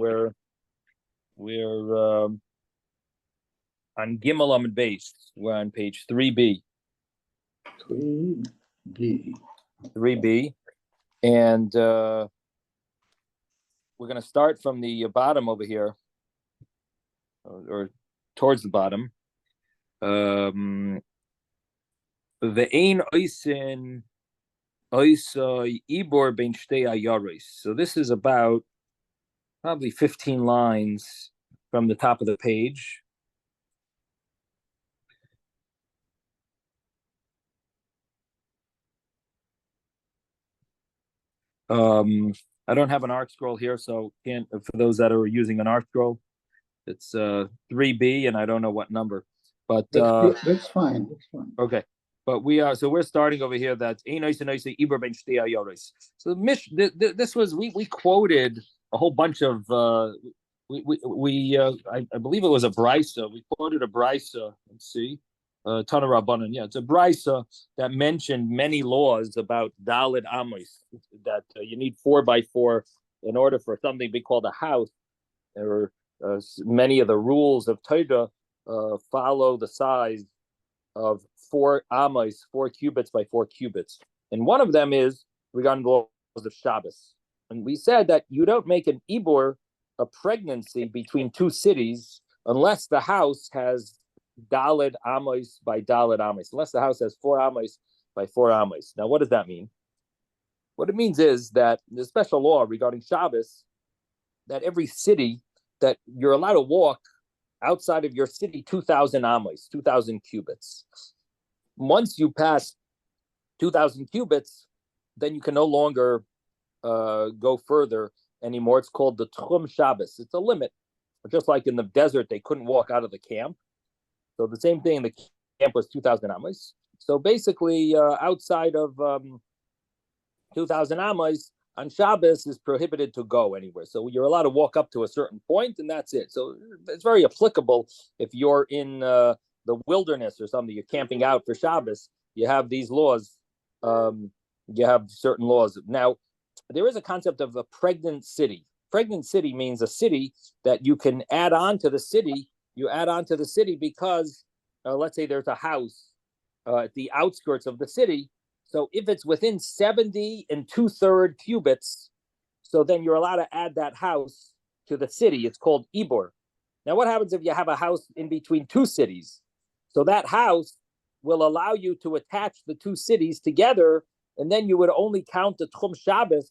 we're on Gimel Amud Beis. We're on page 3B. 3B. And we're going to start from the bottom over here, or towards the bottom. Ve'ein oisin oisai ibor ben shtei ayaros. So this is about probably 15 lines from the top of the page. I don't have an art scroll here, so can't. For those that are using an art scroll, it's 3B, and I don't know what number, but that's fine. That's fine. Okay, but we're starting over here. That's Ibor ben Shtei Ayoros. So this was we quoted a whole bunch of I believe it was a brisa. We quoted a brisa. Let's see. Tana Rabbanan, yeah, it's a brisa that mentioned many laws about Daled Amos, that you need 4x4 in order for something to be called a house. Or many of the rules of Torah follow the size of 4 amos, 4 cubits by 4 cubits, and one of them is regarding the laws of Shabbos. And we said that you don't make an ibor, a pregnancy between two cities, unless the house has Daled Amos by Daled Amos, unless the house has 4 amos by 4 amos. Now, what does that mean? What it means is that there's a special law regarding Shabbos that every city that you're allowed to walk outside of your city 2,000 amos, 2,000 cubits. Once you pass 2,000 cubits, then you can no longer go further anymore. It's called the Tchum Shabbos. It's a limit. Just like in the desert, they couldn't walk out of the camp. So the same thing, the camp was 2,000 amos. So basically, outside of 2,000 amos, on Shabbos is prohibited to go anywhere. So you're allowed to walk up to a certain point, and that's it. So it's very applicable if you're in the wilderness or something, you're camping out for Shabbos, you have these laws. You have certain laws. Now, there is a concept of a pregnant city. Pregnant city means a city that you can add on to the city. You add on to the city because, let's say there's a house at the outskirts of the city. So if it's within 70 2/3 cubits, so then you're allowed to add that house to the city. It's called Ibor. Now, what happens if you have a house in between two cities? So that house will allow you to attach the two cities together, and then you would only count the Tchum Shabbos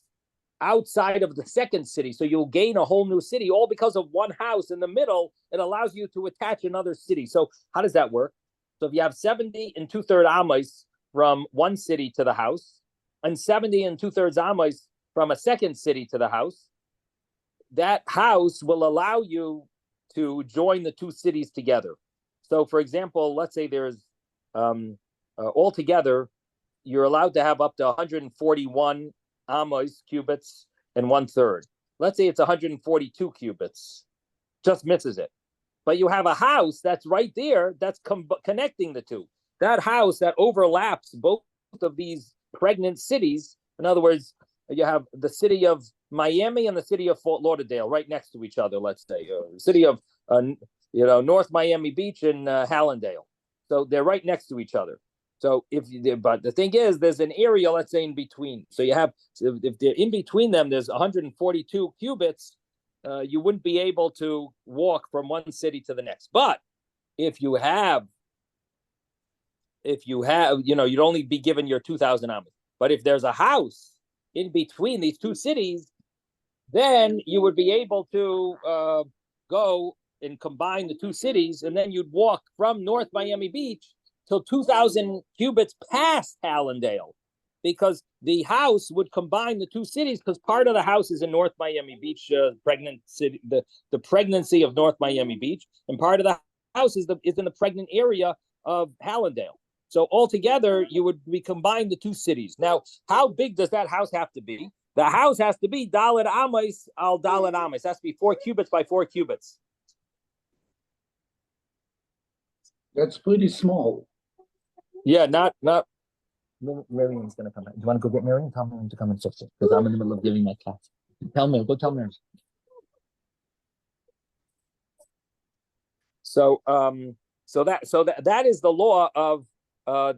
outside of the second city. So you'll gain a whole new city, all because of one house in the middle. It allows you to attach another city. So how does that work? So if you have 70 2/3 amos from one city to the house, and 70 2/3 amos from a second city to the house, that house will allow you to join the two cities together. So, for example, let's say there's altogether, you're allowed to have up to 141 amos, cubits, and 1/3. Let's say it's 142 cubits, just misses it. But you have a house that's right there that's connecting the two. That house that overlaps both of these pregnant cities. In other words, you have the city of Miami and the city of Fort Lauderdale right next to each other. Let's say city of North Miami Beach and Hallandale. So they're right next to each other. So but the thing is, there's an area, let's say, in between. So you have, if they're in between them, there's 142 cubits. You wouldn't be able to walk from one city to the next. But if you have, you'd only be given your 2,000 amos. But if there's a house in between these two cities, then you would be able to go and combine the two cities, and then you'd walk from North Miami Beach till 2,000 cubits past Hallandale, because the house would combine the two cities, because part of the house is in North Miami Beach, pregnant city, the pregnancy of North Miami Beach, and part of the house is in the pregnant area of Hallandale. So altogether, you would be combined the two cities. Now, how big does that house have to be? The house has to be Daled Amos al Daled Amos. It has to be 4 cubits by 4 cubits. That's pretty small. Yeah, not. Miriam's gonna come in. Do you want to go get Miriam? Tell Miriam to come and fix it, because I'm in the middle of giving my class. Tell Miriam. Go tell Miriam. that is the law of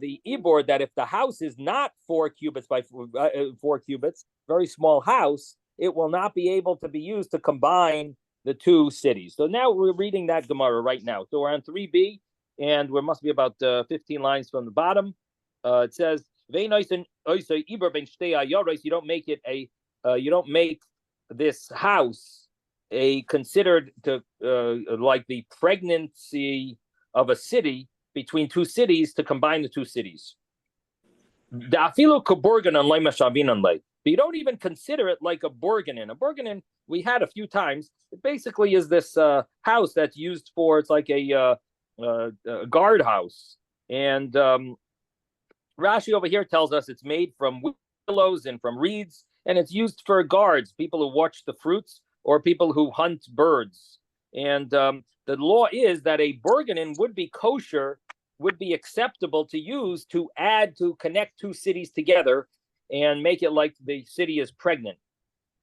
the Ibor, that if the house is not 4 cubits by 4 cubits, very small house, it will not be able to be used to combine the two cities. So now we're reading that Gemara right now. So we're on 3b, and we must be about 15 lines from the bottom. It says, you don't make it you don't make this house considered to like the pregnancy of a city between two cities, to combine the two cities. But you don't even consider it like a borganin. A borganin we had a few times. It basically is this house that's used for, it's like a guardhouse. And Rashi over here tells us it's made from willows and from reeds, and it's used for guards, people who watch the fruits or people who hunt birds. And the law is that a borganin would be kosher, would be acceptable to use to connect two cities together and make it like the city is pregnant.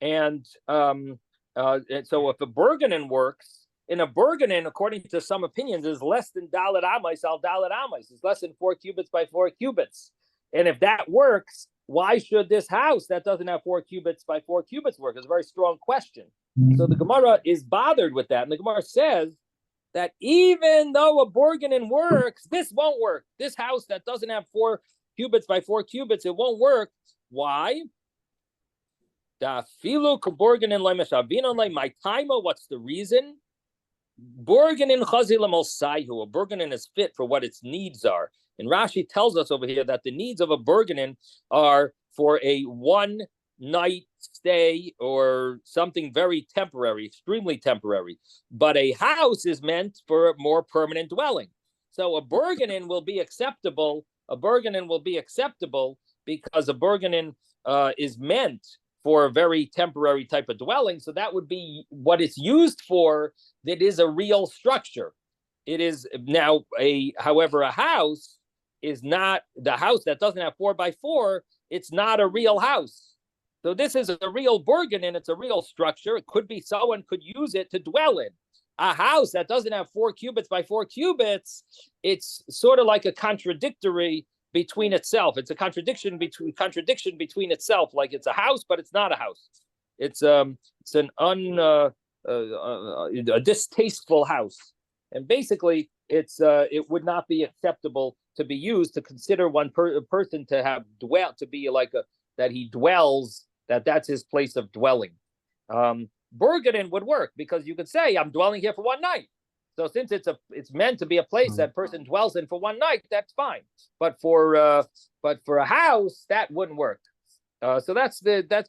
And so if a borganin works, in a borganin, according to some opinions, is less than dalet amos al dalet amos. It's less than 4 cubits by 4 cubits. And if that works, why should this house that doesn't have 4 cubits by 4 cubits work? It's a very strong question. So the Gemara is bothered with that. And the Gemara says that even though a borganin works, this won't work. This house that doesn't have 4 cubits by 4 cubits, it won't work. Why? What's the reason? Borganin a borganin is fit for what its needs are. And Rashi tells us over here that the needs of a borganin are for a one-night stay or something very temporary, extremely temporary. But a house is meant for a more permanent dwelling. So a borganin will be acceptable. A borganin will be acceptable because a borganin is meant for a very temporary type of dwelling. So that would be what it's used for. That is a real structure. It is now however, a house is not, the house that doesn't have 4 by 4, it's not a real house. So this is a real borganin, it's a real structure. It could be someone could use it to dwell in. A house that doesn't have 4 cubits by 4 cubits, it's sort of like a contradictory between itself. It's a contradiction between itself. Like it's a house, but it's not a house. It's a distasteful house, and basically it would not be acceptable to be used to consider one person to have to be like that he dwells, that's his place of dwelling. Borganin would work because you could say I'm dwelling here for one night. So since it's meant to be a place that person dwells in for one night, that's fine. But for a house, that wouldn't work. So that's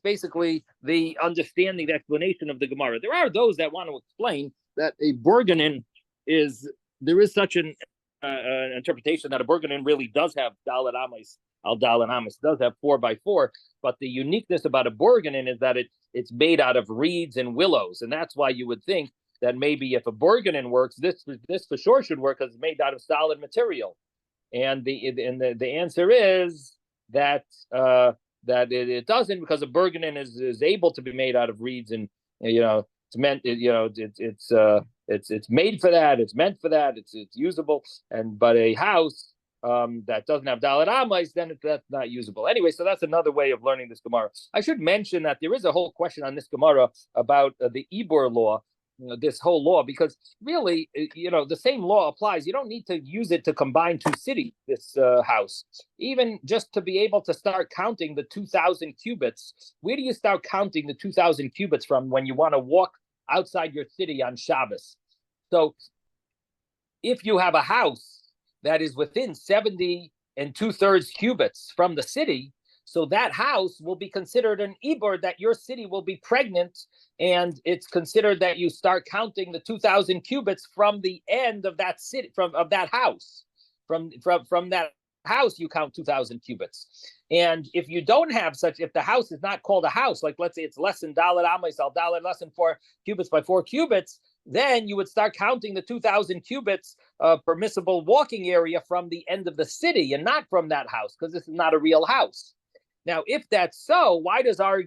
basically the understanding, the explanation of the Gemara. There are those that want to explain that a borganin there is such an interpretation that a borganin really does have dalet amos al dalet amos, does have 4 by 4. But the uniqueness about a borganin is that it's made out of reeds and willows, and that's why you would think that maybe if a borganin works, this for sure should work because it's made out of solid material. And the answer is that it doesn't, because a borganin is able to be made out of reeds, and it's meant, it's made for that, it's meant for that, it's usable. But a house that doesn't have dalet amos, then that's not usable. Anyway, so that's another way of learning this Gemara. I should mention that there is a whole question on this Gemara about the Ibor law, this whole law, because really, the same law applies. You don't need to use it to combine two cities, this house. Even just to be able to start counting the 2,000 cubits, where do you start counting the 2,000 cubits from when you want to walk outside your city on Shabbos? So if you have a house that is within 70 2/3 cubits from the city, so that house will be considered an Ibor, that your city will be pregnant, and it's considered that you start counting the 2,000 cubits from the end of that city, from that house. From that house, you count 2,000 cubits. And if you don't have if the house is not called a house, like let's say it's less than dalet amos al dalet, less than 4 cubits by 4 cubits, then you would start counting the 2,000 cubits permissible walking area from the end of the city and not from that house, because this is not a real house. Now, if that's so, why does our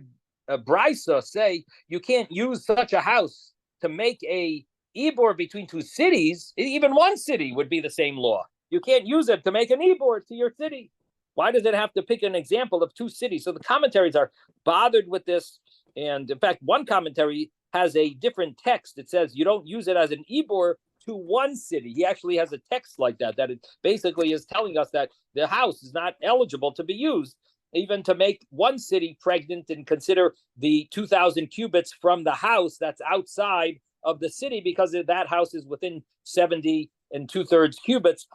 Brisa say you can't use such a house to make a ibor between two cities, even one city would be the same law. You can't use it to make an ibor to your city. Why does it have to pick an example of two cities? So the commentaries are bothered with this. And in fact, one commentary has a different text. It says you don't use it as an ibor to one city. He actually has a text like that it basically is telling us that the house is not eligible to be used even to make one city pregnant and consider the 2,000 cubits from the house that's outside of the city, because that house is within 70 and 2/3 cubits.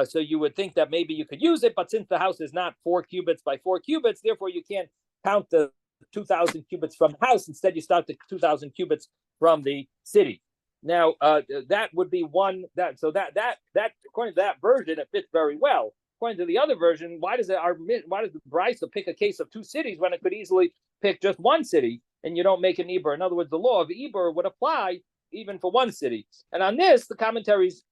So you would think that maybe you could use it, but since the house is not 4 cubits by 4 cubits, therefore you can't count the 2,000 cubits from the house. Instead, you start the 2,000 cubits from the city. Now, that would be one that according to that version, it fits very well. According to the other version, why does the Brisa pick a case of two cities when it could easily pick just one city and you don't make an Ibor? In other words, the law of Ibor would apply even for one city. And on this, the commentaries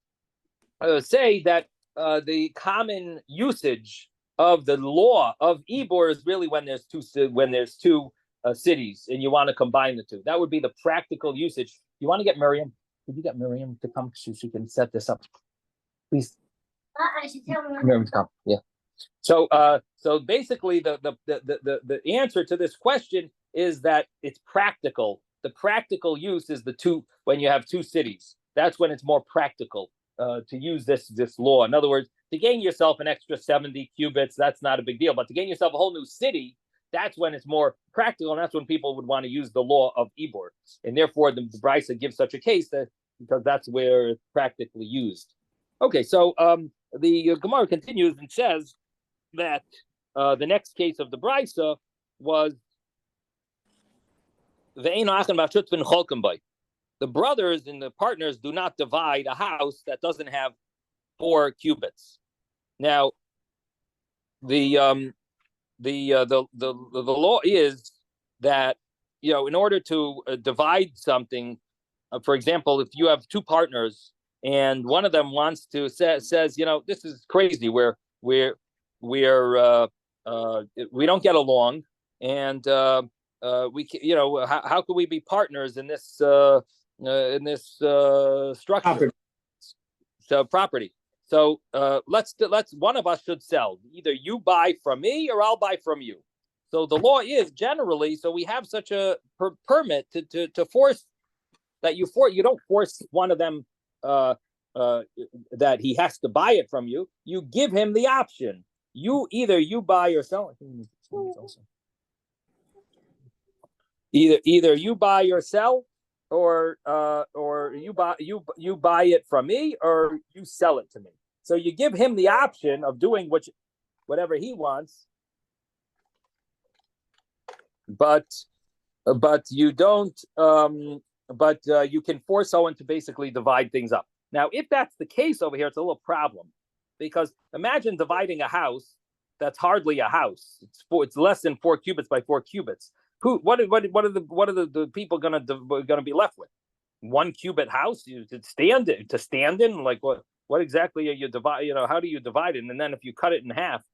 say that the common usage of the law of Ibor is really when there's two cities and you want to combine the two. That would be the practical usage. You want to get Miriam? Could you get Miriam to come so she can set this up, please? I should tell Miriam to come. Yeah. So basically, the answer to this question is that it's practical. The practical use is the two when you have two cities. That's when it's more practical to use this law. In other words, to gain yourself an extra 70 cubits, that's not a big deal. But to gain yourself a whole new city, that's when it's more practical, and that's when people would want to use the law of Ibor. And therefore, the Brisa gives such a case because that's where it's practically used. Okay, so the Gemara continues and says that the next case of the Brisa was the brothers and the partners do not divide a house that doesn't have 4 cubits. Now, the law is that, in order to divide something, for example, if you have two partners and one of them wants to says, this is crazy. We don't get along, and we, how could we be partners in this structure? Property. So let's one of us should sell. Either you buy from me or I'll buy from you. So the law is generally, so we have such a permit to force that you don't force one of them that he has to buy it from you. You give him the option. Either you buy or sell. Either you buy or sell, or you buy it from me, or you sell it to me. So you give him the option of doing whatever he wants, but you don't. But you can force someone to basically divide things up. Now, if that's the case over here, it's a little problem, because imagine dividing a house that's hardly a house. It's less than 4 cubits by 4 cubits. What are the people gonna be left with? 1 cubit house to stand in? Like what exactly are you divide? How do you divide it? And then if you cut it in half,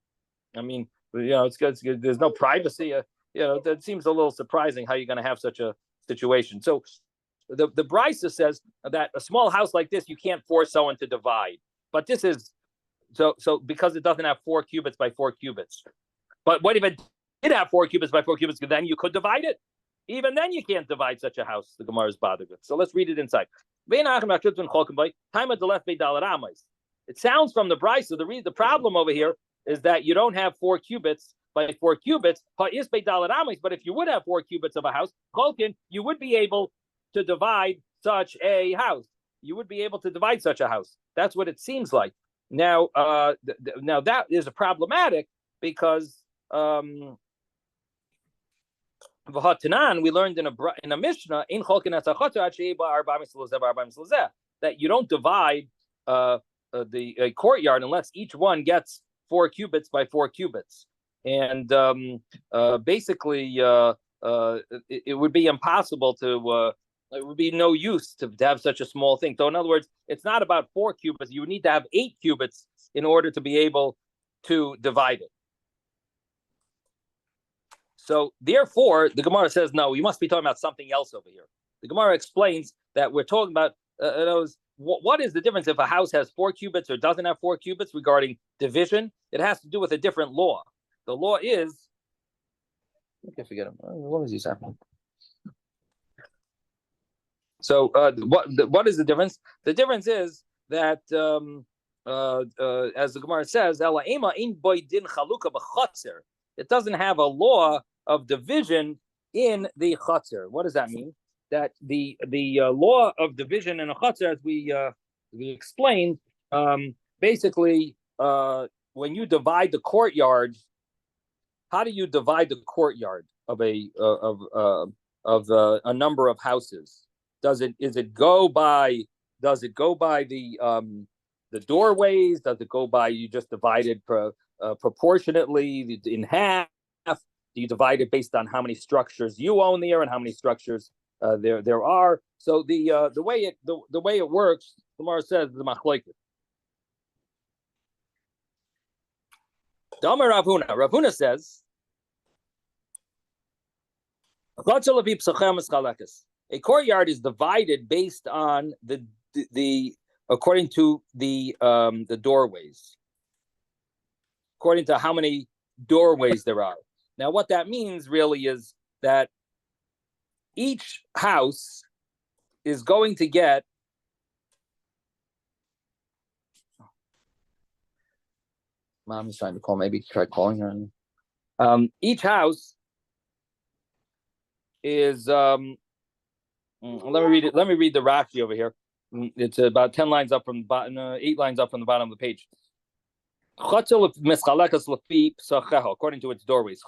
I mean, it's there's no privacy. That seems a little surprising how you're going to have such a situation. So the Brisa says that a small house like this you can't force someone to divide. But this is so because it doesn't have 4 cubits by 4 cubits. But what if it did have 4 cubits by 4 cubits? Then you could divide it. Even then, you can't divide such a house. The Gemara is bothered with. So let's read it inside. It sounds from the Brisa, the problem over here is that you don't have 4 cubits by 4 cubits. But if you would have 4 cubits of a house, you would be able to divide such a house. You would be able to divide such a house. That's what it seems like. Now, now that is problematic because we learned in a Mishnah that you don't divide the courtyard unless each one gets 4 cubits by 4 cubits, and basically it would be impossible to. It would be no use to have such a small thing. So in other words, it's not about 4 cubits. You would need to have 8 cubits in order to be able to divide it. So therefore, the Gemara says, no, you must be talking about something else over here. The Gemara explains that we're talking about What is the difference if a house has 4 cubits or doesn't have 4 cubits regarding division? It has to do with a different law. The law is, I forget him. What was he saying? So what is the difference? The difference is that as the Gemara says, it doesn't have a law of division in the chutzner. What does that mean? That the law of division in a chutzner, as we explained, basically when you divide the courtyard, how do you divide the courtyard of a number of houses? Does it go by the doorways? Does it go by you just divide it proportionately in half? Do you divide it based on how many structures you own there and how many structures there are? So the way it works, the Gemara says the machlokes. Damar Ravuna. Ravuna says, a courtyard is divided based on the according to the doorways, according to how many doorways there are. Now, what that means really is that each house is going to get Mom is trying to call. Maybe try calling her. Each house is let me read it. Let me read the Rashi over here. It's about 10 lines up from the bottom, 8 lines up from the bottom of the page. According to its doorways.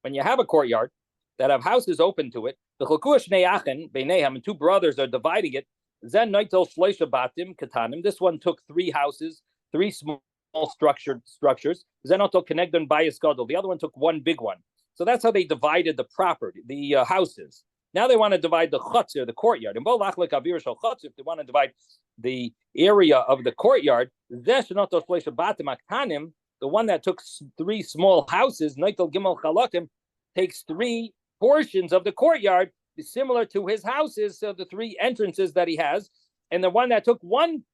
When you have a courtyard that have houses open to it, and 2 brothers are dividing it. This one took 3 houses, 3 small structures. The other one took 1 big one. So that's how they divided the property, the houses. Now they want to divide the chutzner, the courtyard. If they want to divide the area of the courtyard, the one that took 3 small houses, takes 3 portions of the courtyard, similar to his houses, so the 3 entrances that he has. And the one that took 1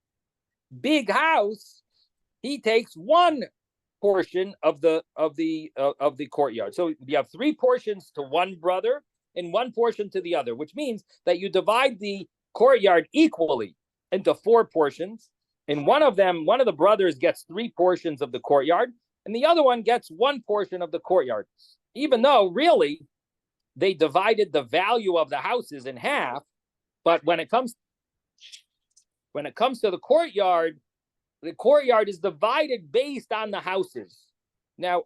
big house, he takes 1 portion of the courtyard. So you have 3 portions to one brother and 1 portion to the other, which means that you divide the courtyard equally into 4 portions, and one of the brothers gets 3 portions of the courtyard, and the other one gets 1 portion of the courtyard, even though really they divided the value of the houses in half. But when it comes to the courtyard is divided based on the houses. Now,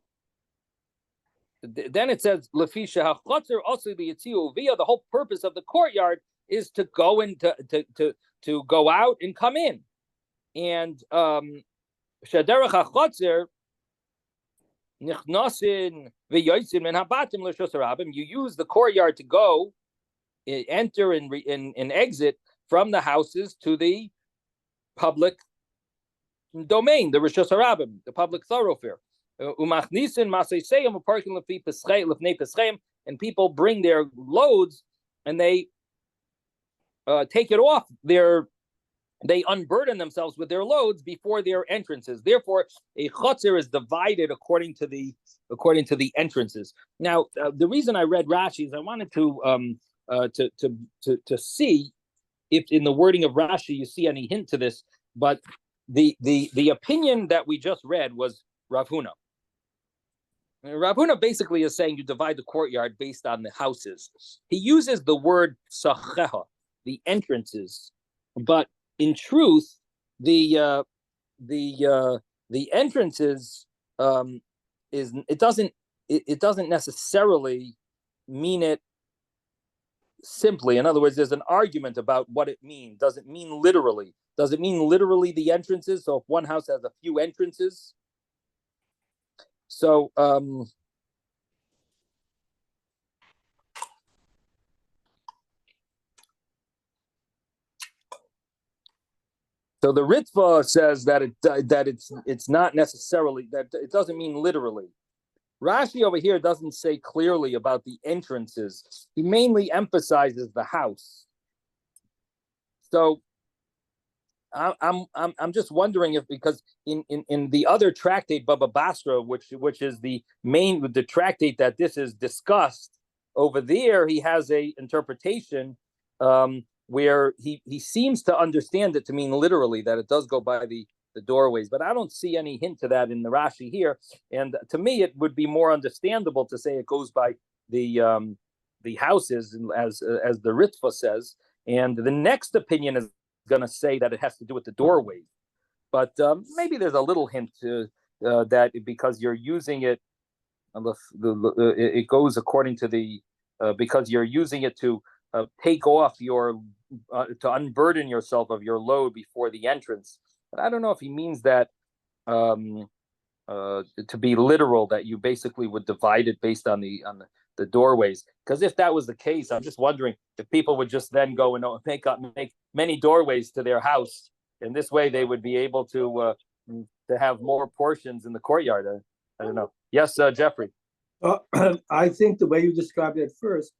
then it says, the whole purpose of the courtyard is to go in, to go out and come in. And you use the courtyard to go, enter and exit from the houses to the public domain, the Rishus Harabim, the public thoroughfare. And people bring their loads and they take it off they unburden themselves with their loads before their entrances. Therefore, a chutzner is divided according to the entrances. Now, the reason I read Rashi is I wanted to see if in the wording of Rashi you see any hint to this. But the opinion that we just read was Rav Huna. Rav Huna basically is saying you divide the courtyard based on the houses. He uses the word sacheha, the entrances, but in truth, the entrances it doesn't necessarily mean it simply. In other words, there's an argument about what it means. Does it mean literally? Does it mean literally the entrances? So if one house has a few entrances, so so the Ritva says that it's not necessarily, that it doesn't mean literally. Rashi over here doesn't say clearly about the entrances. He mainly emphasizes the house. So I'm just wondering if, because in the other tractate Baba Basra, which is the tractate that this is discussed over there, he has a interpretation where he seems to understand it to mean literally that it does go by the doorways, but I don't see any hint to that in the Rashi here. And to me, it would be more understandable to say it goes by the houses, as the Ritva says. And the next opinion is going to say that it has to do with the doorways, but maybe there's a little hint to that, because you're using it. It goes according to the because you're using it to take off your to unburden yourself of your load before the entrance. But I don't know if he means that to be literal, that you basically would divide it based on the doorways. Because if that was the case, I'm just wondering if people would just then go and make many doorways to their house, and this way they would be able to have more portions in the courtyard. I don't know. Yes, Jeffrey. I think the way you described it first,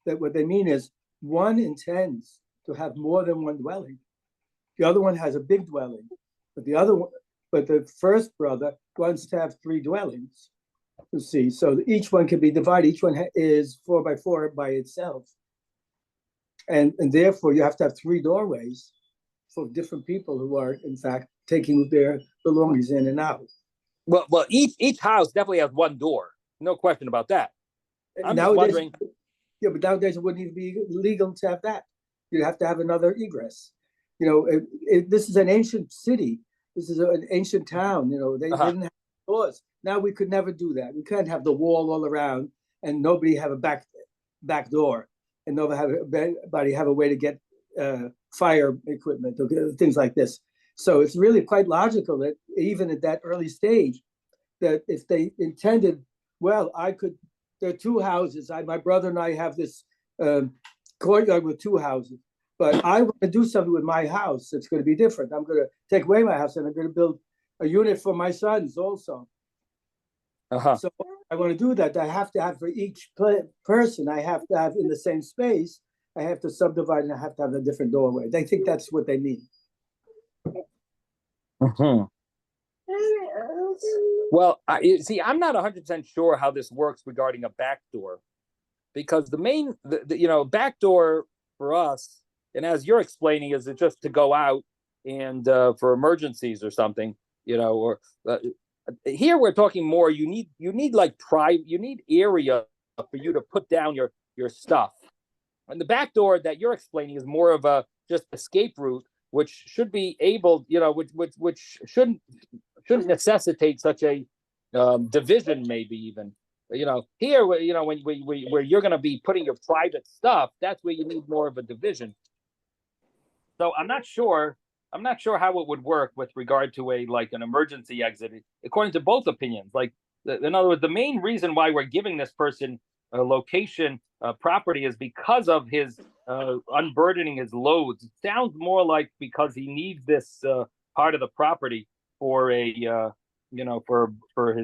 that what they mean is one intends to have more than one dwelling. The other one has a big dwelling, but the first brother wants to have 3 dwellings. You see, so each one can be divided. Each one is 4 by 4 by itself, and therefore you have to have 3 doorways for different people who are in fact taking their belongings in and out. Well, each house definitely has one door, no question about that. I'm just wondering. Yeah, but nowadays it wouldn't even be legal to have that. You'd have to have another egress. This is an ancient city. This is an ancient town. They didn't have doors. Now we could never do that. We can't have the wall all around and nobody have a back door, and nobody have a way to get fire equipment or things like this. So it's really quite logical that even at that early stage, that if they intended, well, there are 2 houses. My brother and I have this courtyard with 2 houses, but I want to do something with my house. It's going to be different. I'm going to take away my house and I'm going to build a unit for my sons also. So I want to do that. I have to have for each person, I have to have in the same space, I have to subdivide and I have to have a different doorway. They think that's what they mean. Well, I'm not 100% sure how this works regarding a back door, because the main, back door for us, and as you're explaining, is it just to go out and for emergencies or something, or here we're talking more. You need like private. You need area for you to put down your stuff. And the back door that you're explaining is more of a just escape route, which should be able, which shouldn't necessitate such a division, maybe even. Here, where you're going to be putting your private stuff, that's where you need more of a division. So I'm not sure how it would work with regard to an emergency exit, according to both opinions. Like, in other words, the main reason why we're giving this person a location property is because of his unburdening his loads. It sounds more like because he needs this part of the property for for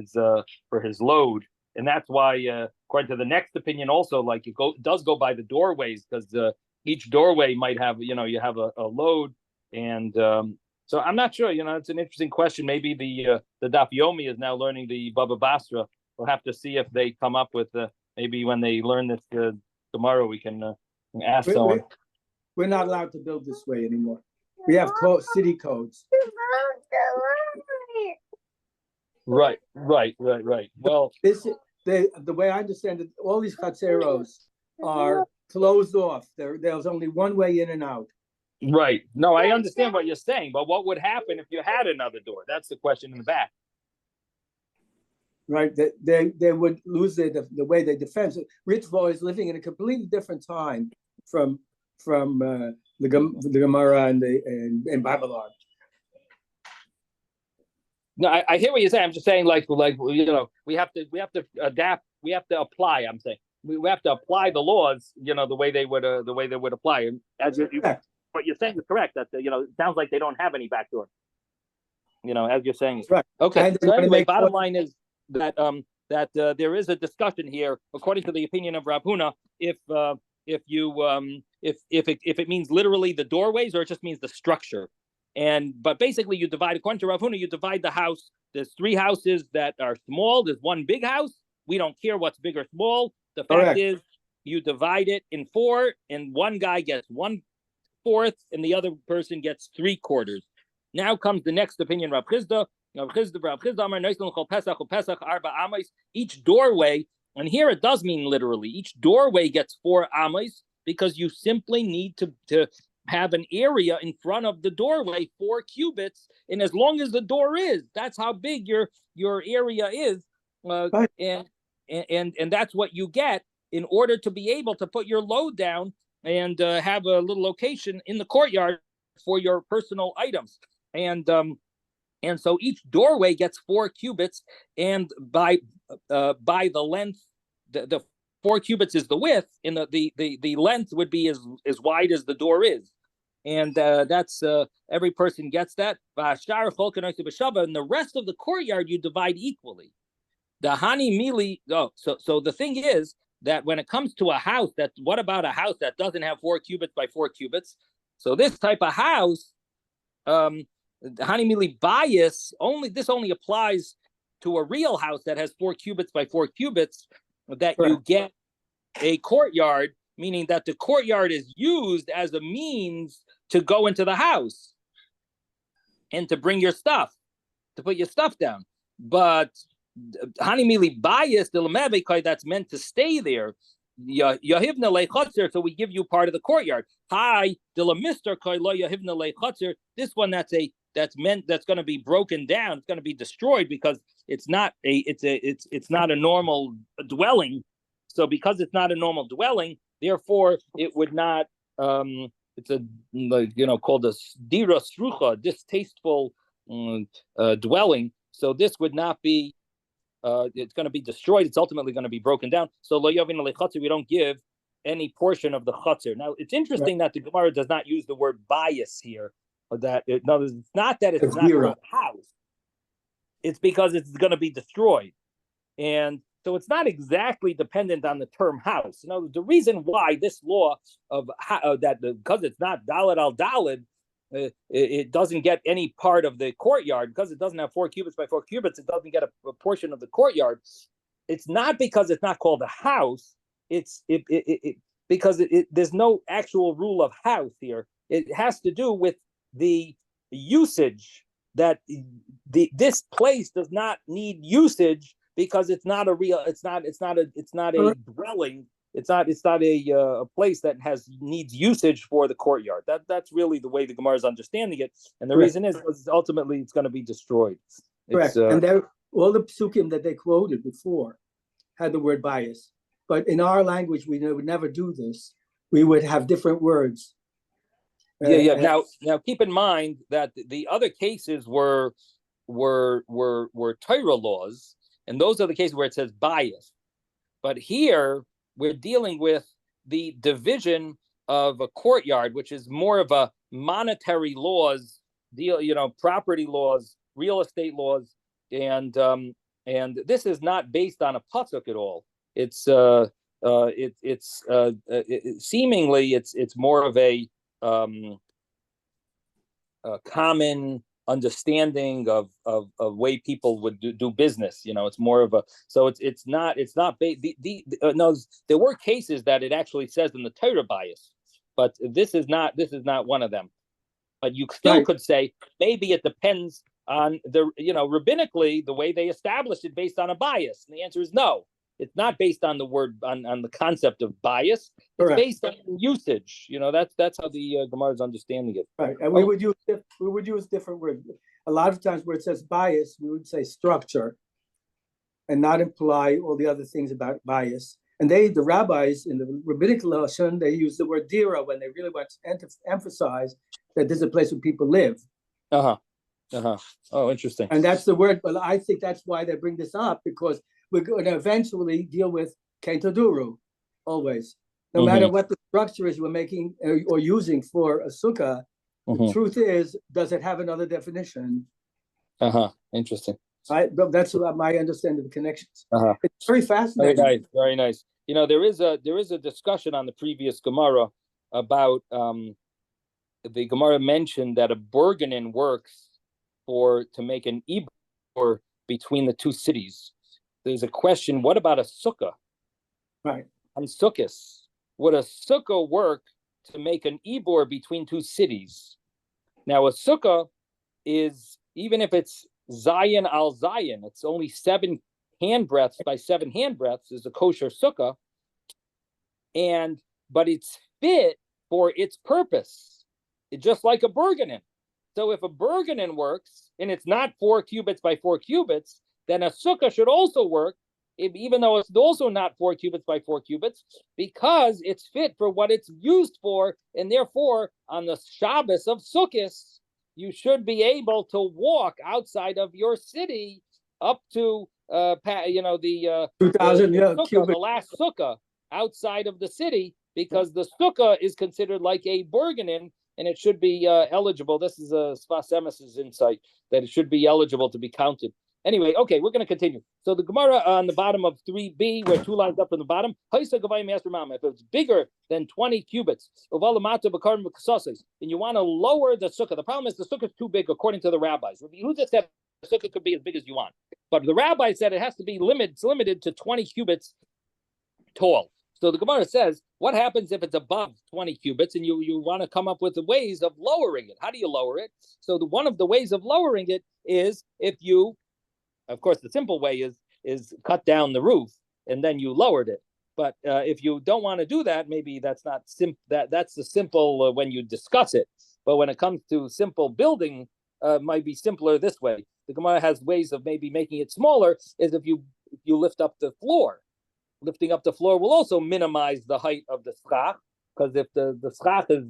his load, and that's why, according to the next opinion, also like it does go by the doorways, because each doorway might have you have a load. And so I'm not sure. It's an interesting question. Maybe the Daf Yomi is now learning the Baba Basra. We'll have to see if they come up with maybe when they learn this tomorrow. We can ask someone. We're not allowed to build this way anymore. We have city codes. Right. Well, the way I understand it, all these chatzeros are closed off. There's only one way in and out. Right. No, I understand what you're saying, but what would happen if you had another door? That's the question in the back. Right. They would lose the way they defend. So Ritva is living in a completely different time from the Gemara and Babylon. No, I hear what you're saying. I'm just saying, like we have to adapt. We have to apply. I'm saying we have to apply the laws, the way they would apply. And as what you're saying is correct. That it sounds like they don't have any back door. As you're saying. Right. Okay. So anyway, bottom line is that there is a discussion here, according to the opinion of Rav Huna, if if it means literally the doorways or it just means the structure. But basically you divide, according to Rav Huna, you divide the house. There's 3 houses that are small. There's one big house. We don't care what's big or small. The fact is you divide it in 4, and one guy gets 1/4 and the other person gets 3/4. Now comes the next opinion, Rav Chizda. Each doorway, and here it does mean literally, each doorway gets 4 amos, because you simply need to have an area in front of the doorway, 4 cubits, and as long as the door is, that's how big your area is, and that's what you get in order to be able to put your load down and have a little location in the courtyard for your personal items. And so each doorway gets 4 cubits, and by the length, the 4 cubits is the width, and the length would be as wide as the door is. And that's every person gets that. And the rest of the courtyard you divide equally. The hani mili. So the thing is that when it comes to a house, what about a house that doesn't have 4 cubits by 4 cubits? So this type of house, hani mili bias, this only applies to a real house that has 4 cubits by 4 cubits, that you get a courtyard, meaning that the courtyard is used as a means to go into the house and to bring your stuff, to put your stuff down. But hanimili bias that's meant to stay there. Yahivna lechotzer, so we give you part of the courtyard. Hi, Mister Yahivna lechotzer. This one that's going to be broken down. It's going to be destroyed because it's not a normal dwelling. So because it's not a normal dwelling, therefore it would not. It's called a dira srucha, distasteful dwelling. So this would not be. It's going to be destroyed. It's ultimately going to be broken down. So lo yavin lechatzer, we don't give any portion of the chatzer. Now it's interesting that the Gemara does not use the word bias here. It's not that it's not a house. It's because it's going to be destroyed, and so it's not exactly dependent on the term house. The reason why this law of because it's not daled al daled, it doesn't get any part of the courtyard, because it doesn't have 4 cubits by 4 cubits. It doesn't get a portion of the courtyard. It's not because it's not called a house. It's because there's no actual rule of house here. It has to do with the usage, that this place does not need usage because it's not a real. It's not a dwelling. It's not a place that needs usage for the courtyard. That's really the way the Gemara is understanding it, and the reason is because ultimately it's going to be destroyed. Correct. And all the psukim that they quoted before had the word bias, but in our language we would never do this. We would have different words. Now keep in mind that the other cases were Torah laws, and those are the cases where it says bias. But here we're dealing with the division of a courtyard, which is more of a monetary laws deal, property laws, real estate laws, and this is not based on a pasuk at all. It's seemingly it's more of a common understanding of way people would do business. It's more of a, so it's not no, there were cases that it actually says in the Torah bias, but this is not one of them. But you still could say maybe it depends on the rabbinically the way they established it based on a bias, and the answer is no. It's not based on the word on the concept of bias. It's based on usage. That's how the Gemara is understanding it. Right, and we would use different words. A lot of times where it says bias, we would say structure, and not imply all the other things about bias. And the rabbis in the rabbinic lashon, they use the word dira when they really want to emphasize that this is a place where people live. Oh, interesting. And that's the word. But I think that's why they bring this up, because we're going to eventually deal with Ketoduru, always. No matter what the structure is we're making or using for a sukkah, the truth is, does it have another definition? Interesting. That's my understanding of the connections. It's very fascinating. Very nice. There is a discussion on the previous Gemara about the Gemara mentioned that a Burganin works to make an Ibor between the two cities. There's a question: what about a sukkah? Right. On sukkahs, would a sukkah work to make an Ibor between two cities? Now, a sukkah is, even if it's Zayin al Zayin, it's only 7 handbreadths by 7 handbreadths, is a kosher sukkah, but it's fit for its purpose, just like a Burganin. So if a Burganin works and it's not 4 cubits by 4 cubits, then a sukkah should also work, even though it's also not 4 cubits by 4 cubits, because it's fit for what it's used for, and therefore on the Shabbos of Sukkot, you should be able to walk outside of your city up to the 2,000 the last sukkah outside of the city, because the sukkah is considered like a Burganin, and it should be eligible. This is a Sfas Emes's insight, that it should be eligible to be counted. Anyway, okay, we're going to continue. So the Gemara on the bottom of 3b, we're 2 lines up from the bottom. If it's bigger than 20 cubits, and you want to lower the sukkah, the problem is the sukkah is too big according to the rabbis. Who just said the sukkah could be as big as you want? But the rabbi said it has to be limited to 20 cubits tall. So the Gemara says, what happens if it's above 20 cubits and you want to come up with the ways of lowering it? How do you lower it? So one of the ways of lowering it is if you, of course, the simple way is cut down the roof and then you lowered it. But if you don't want to do that, maybe that's not that's the simple when you discuss it. But when it comes to simple building, might be simpler this way. The Gemara has ways of maybe making it smaller, is if you lift up the floor. Lifting up the floor will also minimize the height of the schach, because if the schach is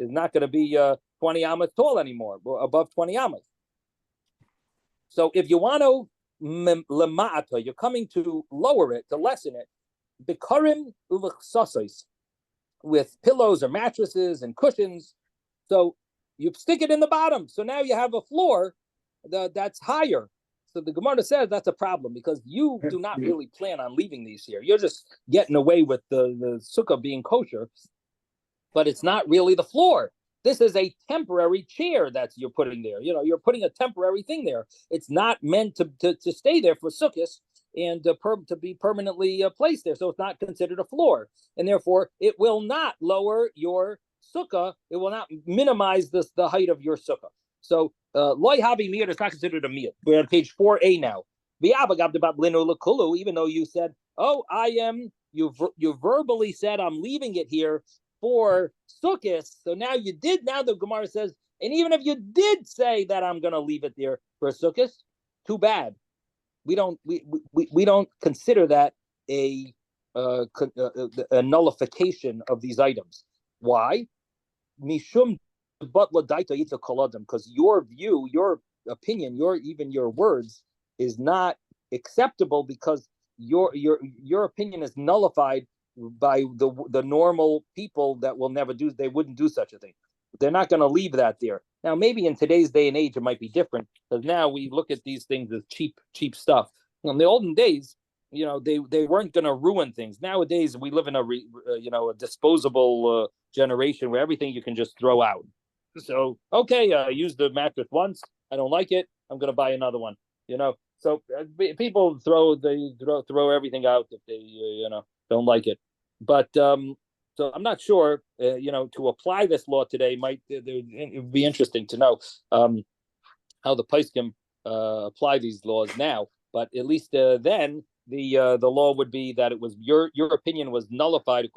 not going to be 20 amas tall anymore, or above 20 amas. So if you want to lema'ata, you're coming to lower it, to lessen it, bikarim uvachsasais, with pillows or mattresses and cushions. So you stick it in the bottom. So now you have a floor that's higher. So the Gemara says that's a problem, because you do not really plan on leaving these here. You're just getting away with the sukkah being kosher, but it's not really the floor. This is a temporary chair that you're putting there. You're putting a temporary thing there. It's not meant to stay there for sukkahs and to be permanently placed there. So it's not considered a floor, and therefore it will not lower your sukkah. It will not minimize the height of your sukkah. So loy habi mir is not considered a meal. We're on page 4a now. Even though you said, you verbally said I'm leaving it here for sukkahs. So now the Gemara says, and even if you did say that I'm going to leave it there for sukkahs, too bad. We don't consider that a nullification of these items. Why? Mishum because your view, your opinion, your words is not acceptable, because your opinion is nullified by the normal people that will never do. They wouldn't do such a thing. They're not going to leave that there. Now, maybe in today's day and age, it might be different, because now we look at these things as cheap stuff. In the olden days, they weren't going to ruin things. Nowadays, we live in a disposable generation where everything you can just throw out. So, okay, I used the mattress once. I don't like it. I'm going to buy another one. So people throw everything out if they don't like it. But so I'm not sure. To apply this law today it would be interesting to know how the poskim apply these laws now. But at least then the law would be that it was your opinion was nullified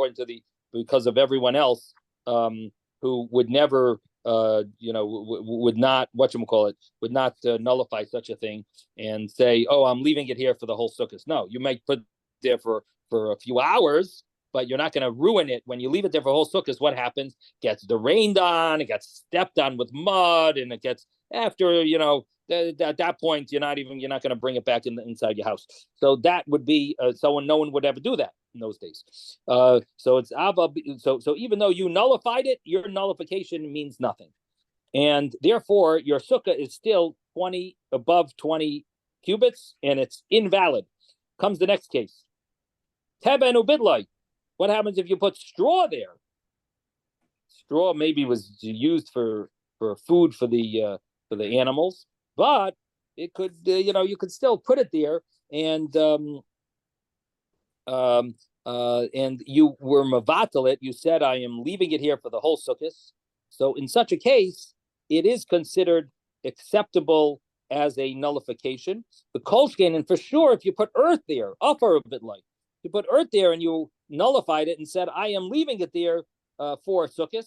because of everyone else who would never would not would not nullify such a thing and say, oh, I'm leaving it here for the whole sukkahs. No, you might put it there for a few hours, but you're not going to ruin it. When you leave it there for a whole sukkahs, what happens? It gets rained on, it gets stepped on with mud, and it gets after at that point you're not going to bring it back inside your house. So that would be no one would ever do that in those days. So it's so even though you nullified it, your nullification means nothing, and therefore your sukkah is still above 20 cubits, and it's invalid. Comes the next case. Teben ubidlai. What happens if you put straw there? straw maybe was used for food for the animals, but it could you could still put it there, and you were mavatal it. You said, I am leaving it here for the whole sukkah. So in such a case, it is considered acceptable as a nullification. The kolshkin, and for sure, if you put earth there, upper a bit like you put earth there and you nullified it and said, I am leaving it there for sukkah,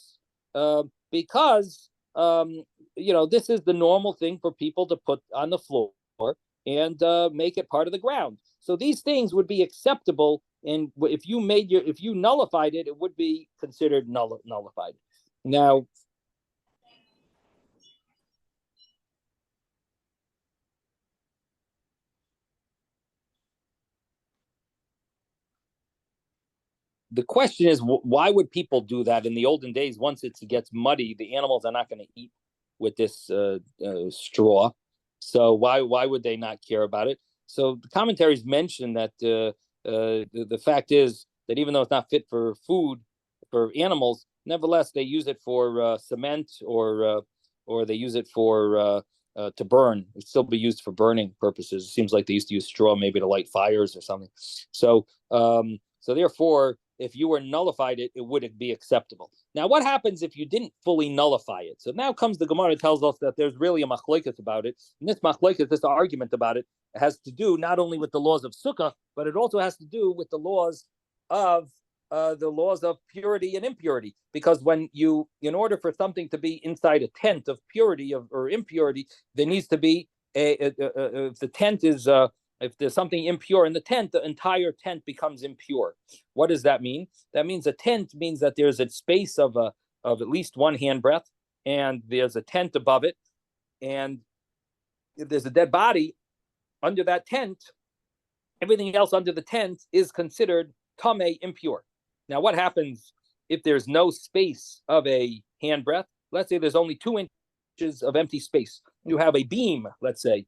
because this is the normal thing for people to put on the floor and make it part of the ground. So these things would be acceptable, and if you nullified it, it would be considered nullified. Now, the question is, why would people do that in the olden days? Once it gets muddy, the animals are not going to eat with this straw. So why would they not care about it? So the commentaries mention that the fact is that even though it's not fit for food for animals, nevertheless they use it for cement, or they use it for to burn. It'd still be used for burning purposes. It seems like they used to use straw maybe to light fires or something. So therefore, if you were nullified it, it would be acceptable. Now, what happens if you didn't fully nullify it? So now comes the Gemara, tells us that there's really a machlokes about it. And this machlokes, this argument about it, has to do not only with the laws of Sukkah, but it also has to do with the laws of purity and impurity. Because in order for something to be inside a tent of purity or impurity, there needs to be if the tent is if there's something impure in the tent, the entire tent becomes impure. What does that mean? That means a tent means that there's a space of at least one handbreadth, and there's a tent above it, and if there's a dead body under that tent, everything else under the tent is considered tamei, impure. Now, what happens if there's no space of a handbreadth? Let's say there's only 2 inches of empty space. You have a beam, let's say,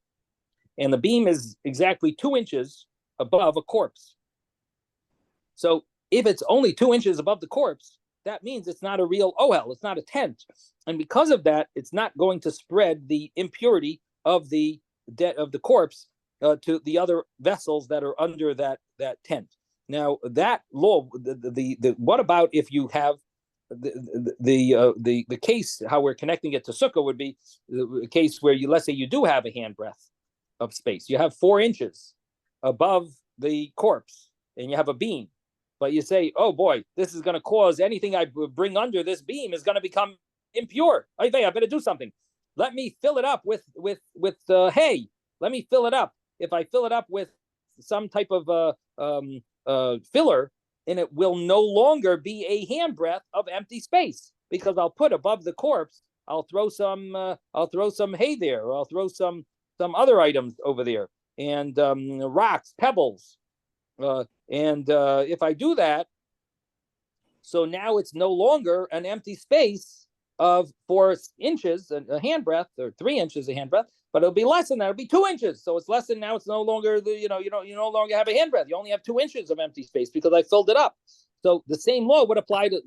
and the beam is exactly 2 inches above a corpse. So if it's only 2 inches above the corpse, that means it's not a real ohel, it's not a tent. And because of that, it's not going to spread the impurity of the corpse to the other vessels that are under that tent. Now, that law, what about if you have the case, how we're connecting it to Sukkah would be the case where let's say you do have a handbreadth of space. You have 4 inches above the corpse and you have a beam, but you say, oh boy, this is going to cause anything I bring under this beam is going to become impure. I better do something. Let me fill it up with hay. Let me fill it up. If I fill it up with some type of filler, and it will no longer be a handbreadth of empty space, because I'll put above the corpse, I'll throw some hay there, or I'll throw some other items over there, and rocks, pebbles, and if I do that, so now it's no longer an empty space of 4 inches, a handbreadth, or 3 inches a handbreadth, but it'll be less than that. It'll be 2 inches. So it's less than now. It's no longer you no longer have a handbreadth. You only have 2 inches of empty space because I filled it up. So the same law would apply to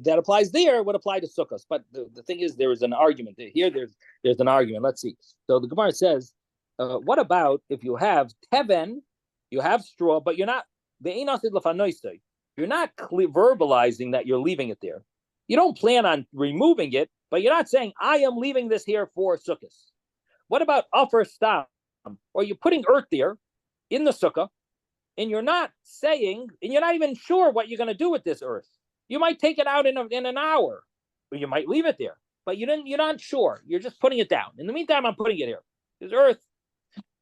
that applies there would apply to sukkahs. But the thing is, there is an argument here. There's an argument. Let's see. So the Gemara says, what about if you have teven, you have straw, but you're not verbalizing that you're leaving it there. You don't plan on removing it, but you're not saying, I am leaving this here for sukkahs. What about upper stam? Or you're putting earth there in the sukkah, and you're not saying, and you're not even sure what you're going to do with this earth. You might take it out in an hour, or you might leave it there, but you're not sure. You're just putting it down. In the meantime, I'm putting it here. There's earth.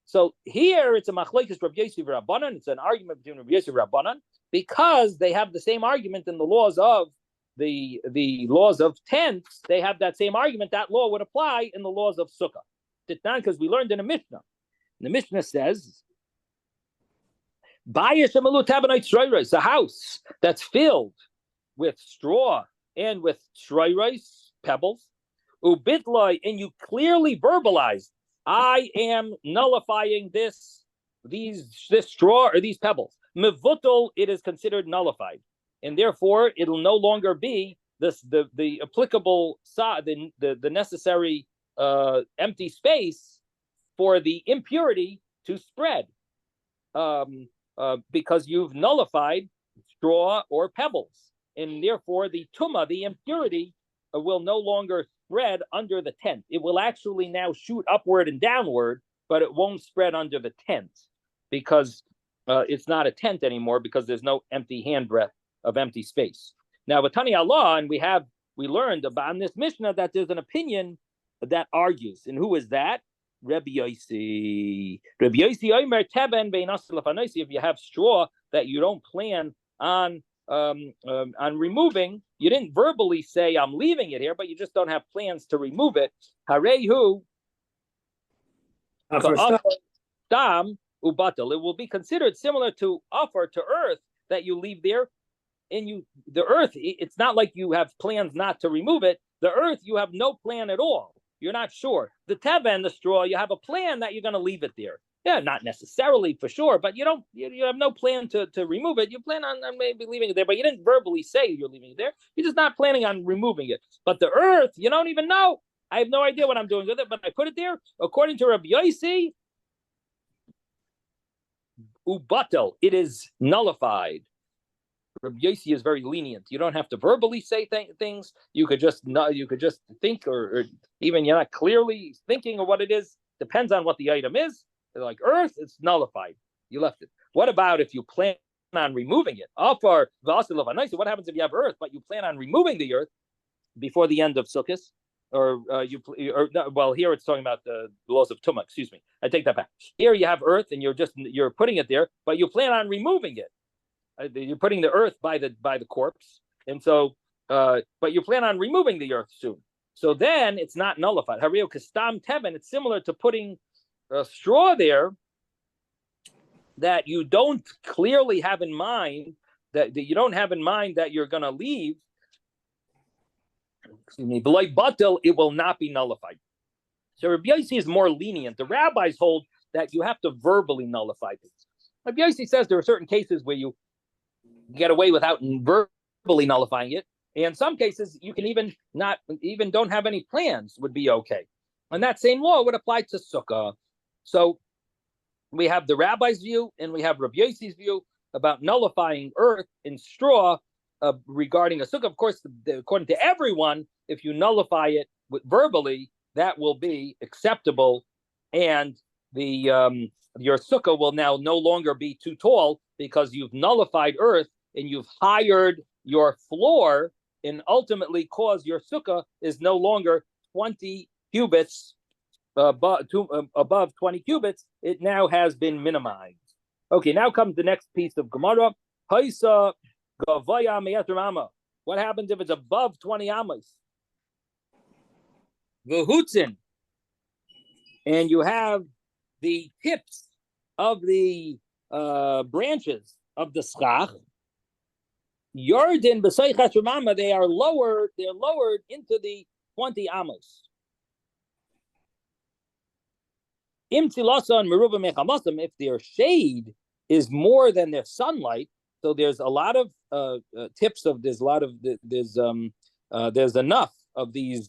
So here it's a machlokes Rabbi Yosef Rabbanan. It's an argument between Rabbi Yosef Rabbanan, because they have the same argument in the laws of the laws of tents. They have that same argument. That law would apply in the laws of sukkah. Because we learned in a Mishnah. And the Mishnah says, it's a house that's filled with straw and with shroiros, pebbles, ubitloi, and you clearly verbalize, I am nullifying this straw or these pebbles. Mevutal, it is considered nullified, and therefore it'll no longer be the applicable the necessary empty space for the impurity to spread, because you've nullified straw or pebbles, and therefore the tumah, the impurity, will no longer spread under the tent. It will actually now shoot upward and downward, but it won't spread under the tent because it's not a tent anymore, because there's no empty handbreadth of empty space. Now, with Tani Allah, and we learned about in this Mishnah that there's an opinion that argues, and who is that? Rabbi Yossi. Rabbi Yossi Omer Teben Beinasil Lefanoisi. If you have straw that you don't plan on removing, you didn't verbally say I'm leaving it here, but you just don't have plans to remove it. Harehu Dam Ubatal. It will be considered similar to offer to earth that you leave there. And the earth, it's not like you have plans not to remove it. The earth, you have no plan at all. You're not sure. The teva, the straw, you have a plan that you're going to leave it there. Yeah, not necessarily for sure, but you have no plan to remove it. You plan on maybe leaving it there, but you didn't verbally say you're leaving it there. You're just not planning on removing it. But the earth, you don't even know. I have no idea what I'm doing with it, but I put it there. According to Rabbi Yossi, ubatel, it is nullified. Rabbi Yossi is very lenient. You don't have to verbally say things. You could just think, or even you're not clearly thinking of what it is. Depends on what the item is. Like earth, it's nullified. You left it. What about if you plan on removing it? What happens if you have earth, but you plan on removing the earth before the end of Sukkot? Here it's talking about the laws of Tumah. Excuse me. I take that back. Here you have earth, and you're putting it there, but you plan on removing it. You're putting the earth by the corpse, and so but you plan on removing the earth soon. So then it's not nullified. Hario kastam teben. It's similar to putting a straw there that you don't clearly have in mind that you don't have in mind that you're going to leave. Excuse me. It will not be nullified. So Rabbi Yossi is more lenient. The rabbis hold that you have to verbally nullify things. Rabbi Yossi says there are certain cases where you get away without verbally nullifying it. And in some cases, you can even don't have any plans would be okay. And that same law would apply to Sukkah. So we have the rabbi's view and we have Rabbi Yossi's view about nullifying earth and straw regarding a Sukkah. Of course, according to everyone, if you nullify it verbally, that will be acceptable. And your Sukkah will now no longer be too tall because you've nullified earth and you've hired your floor, and ultimately cause your Sukkah is no longer 20 cubits above 20 cubits. It now has been minimized. Okay, now comes the next piece of Gemara. Haisa gavaya me'eter amma. What happens if it's above 20 amas? V'hutzin, and you have the tips of the branches of the schach. Yardin b'seichas ramama, they are lowered. They're lowered into the 20 amos. Im tzilasan meruba mechamasam, if their shade is more than their sunlight, so there's a lot of tips of there's enough of these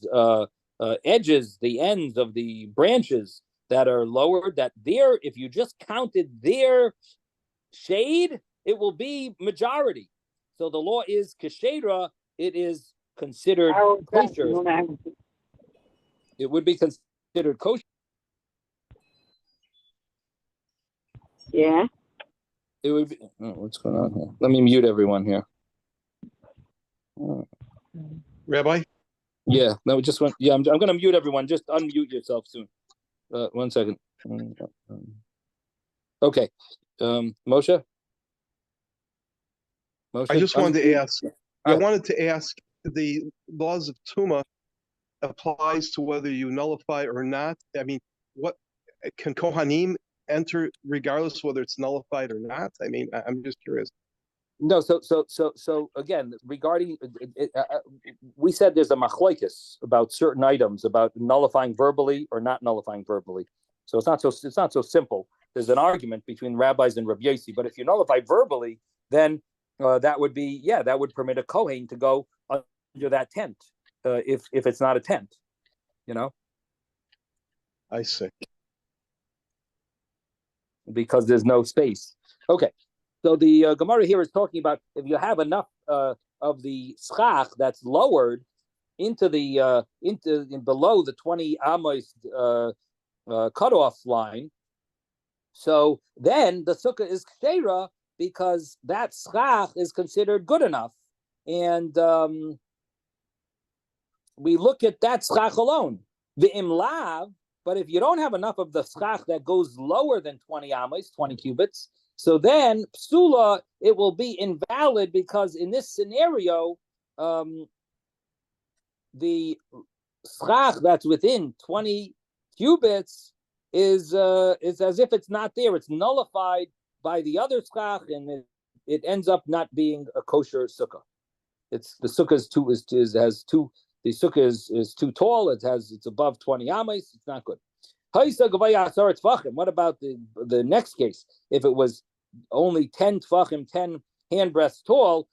edges, the ends of the branches that are lowered. That there, if you just counted their shade, it will be majority. So the law is kashera, it is considered kosher. It would be considered kosher. Yeah. It would be. Oh, what's going on here? Let me mute everyone here. Rabbi? Yeah, no, just one. Yeah, I'm going to mute everyone. Just unmute yourself soon. 1 second. Okay. Moshe? I just wanted to ask. Yeah. I wanted to ask, the laws of Tumah applies to whether you nullify or not. I mean, what can Kohanim enter regardless whether it's nullified or not? I mean, I'm just curious. No, so again, regarding we said there's a machlokes about certain items, about nullifying verbally or not nullifying verbally. So it's not so simple. There's an argument between rabbis and Rabbi Yossi, but if you nullify verbally, then that would permit a Kohen to go that tent if it's not a tent, I see. because there's no space. Okay, so the Gemara here is talking about if you have enough of the schach that's lowered into the below the 20 amos cutoff line, so then the sukkah is kshera because that schach is considered good enough, and we look at that schach alone. The imlav, but if you don't have enough of the schach that goes lower than 20 amos, 20 cubits, so then psula, it will be invalid because in this scenario, the schach that's within 20 cubits is as if it's not there. It's nullified by the other schach, and it ends up not being a kosher sukkah. It's the sukkah the sukkah is too tall. It's above 20 amos. It's not good. What about the next case? If it was only 10 tfachim, 10 handbreadths tall,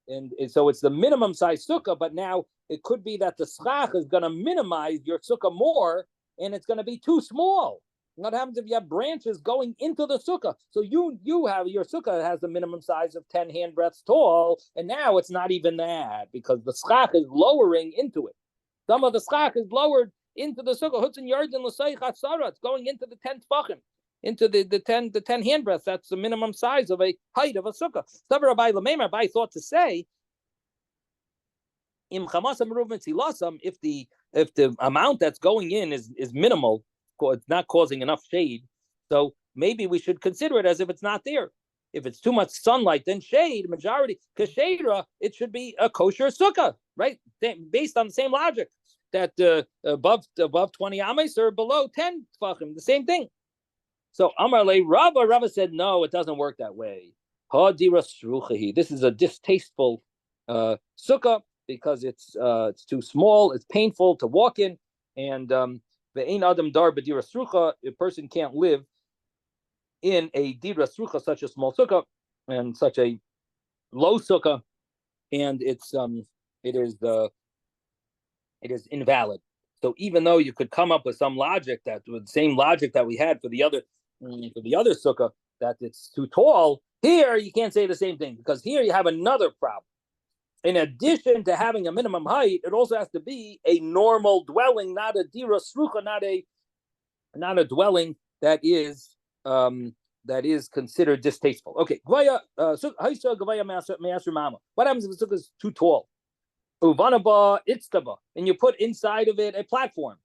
and so it's the minimum size sukkah, but now it could be that the schach is going to minimize your sukkah more, and it's going to be too small. What happens if you have branches going into the sukkah? So you have your sukkah has the minimum size of 10 handbreadths tall, and now it's not even that because the schach is lowering into it. Some of the schach is lowered into the sukkah. It's going into the 10 tfachim, into the 10 handbreadths. That's the minimum size of a height of a sukkah. Rabbi thought to say, if the amount that's going in is minimal, it's not causing enough shade, so maybe we should consider it as if it's not there. If it's too much sunlight, then shade, majority, kashera, it should be a kosher sukkah, right? Based on the same logic that above 20 amos or below 10 tfachim, the same thing. So Amar le Rava said, no, it doesn't work that way. This is a distasteful sukkah because it's too small, it's painful to walk in, and Ve'ein adam dar b'dira srucha, a person can't live in a dira srucha, such a small sukkah and such a low sukkah, and it is invalid. So even though you could come up with some logic that with the same logic that we had for the other sukkah, that it's too tall, here you can't say the same thing because here you have another problem. In addition to having a minimum height, it also has to be a normal dwelling, not a dira srucha, not a dwelling that is considered distasteful. Okay, what happens if the sukkah is too tall? Uvanaba itztaba, and you put inside of it a platform.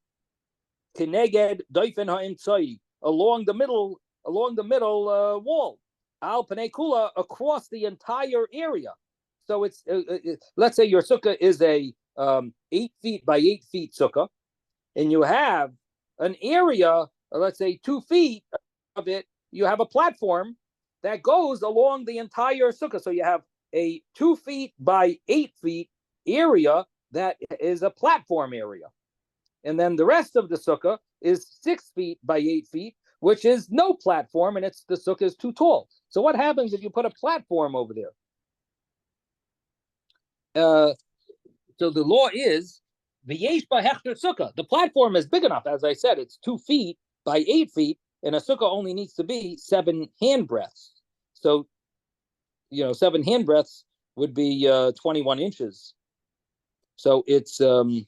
Keneged doifen ha'imtzai, along the middle wall. Al panei kula, across the entire area. So it's let's say your sukkah is a 8 feet by 8 feet sukkah, and you have an area, let's say 2 feet of it, you have a platform that goes along the entire sukkah. So you have a 2 feet by 8 feet area that is a platform area. And then the rest of the sukkah is 6 feet by 8 feet, which is no platform, and the sukkah is too tall. So what happens if you put a platform over there? So the law is v'yesh b'hechter sukkah. The platform is big enough, as I said, it's 2 feet by 8 feet, and a sukkah only needs to be 7 handbreadths. So, 7 handbreadths would be 21 inches. So it's there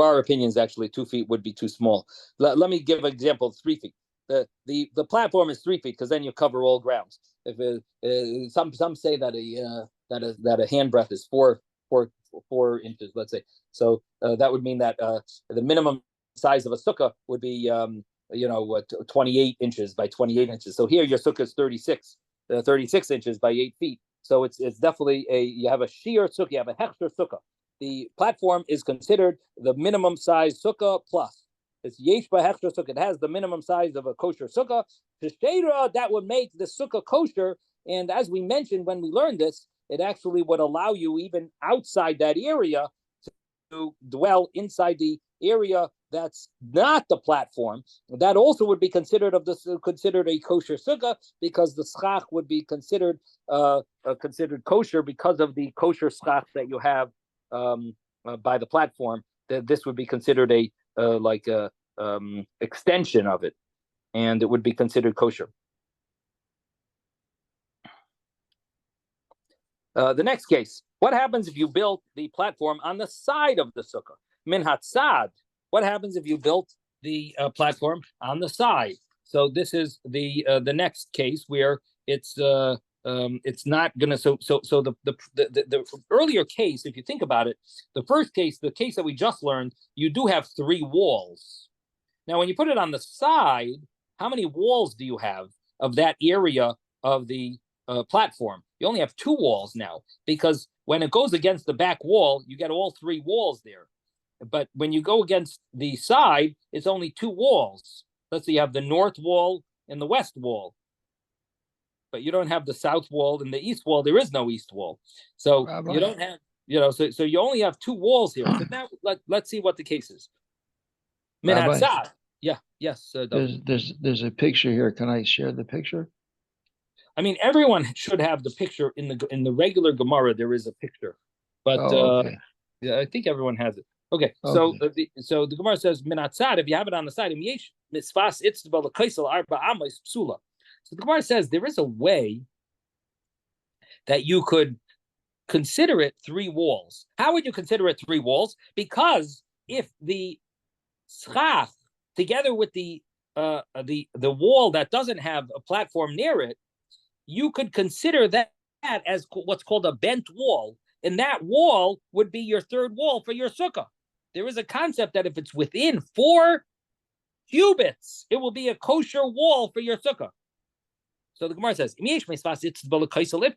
are opinions actually 2 feet would be too small. Let me give an example of 3 feet. The platform is 3 feet because then you cover all grounds. If some say that a handbreadth is 4 inches, let's say. So that would mean that the minimum size of a sukkah would be 28 inches by 28 inches. So here your sukkah is 36 inches by 8 feet. So it's definitely you have a sheer sukkah, you have a hechsher sukkah. The platform is considered the minimum size sukkah plus. It's yesh b'hechsher sukkah. It has the minimum size of a kosher sukkah. That would make the sukkah kosher. And as we mentioned when we learned this, it actually would allow you even outside that area to dwell inside the area that's not the platform, that also would be considered considered a kosher sukkah, because the schach would be considered kosher because of the kosher schach that you have by the platform. That this would be considered a extension of it, and it would be considered kosher. The next case: what happens if you built the platform on the side of the sukkah? Min hatzad. What happens if you built the platform on the side? So this is the next case where it's not gonna. So the earlier case, if you think about it, the first case, the case that we just learned, you do have 3 walls. Now, when you put it on the side, how many walls do you have of that area of the platform? You only have 2 walls now, because when it goes against the back wall, you get all 3 walls there. But when you go against the side, it's only 2 walls. Let's say you have the north wall and the west wall, but you don't have the south wall and the east wall. There is no east wall, so you don't have, so you only have 2 walls here. So now let's see what the case is. Rabbi, yeah, yes. there's a picture here. Can I share the picture? I mean, everyone should have the picture in the regular Gemara. There is a picture, but okay. yeah, I think everyone has it. Okay, so the Gemara says minatzad, if you have it on the side, so the Gemara says there is a way that you could consider it 3 walls. How would you consider it 3 walls? Because if the schach together with the wall that doesn't have a platform near it, you could consider that as what's called a bent wall, and that wall would be your 3rd wall for your sukkah. There is a concept that if it's within 4 cubits, it will be a kosher wall for your sukkah. So the Gemara says, it's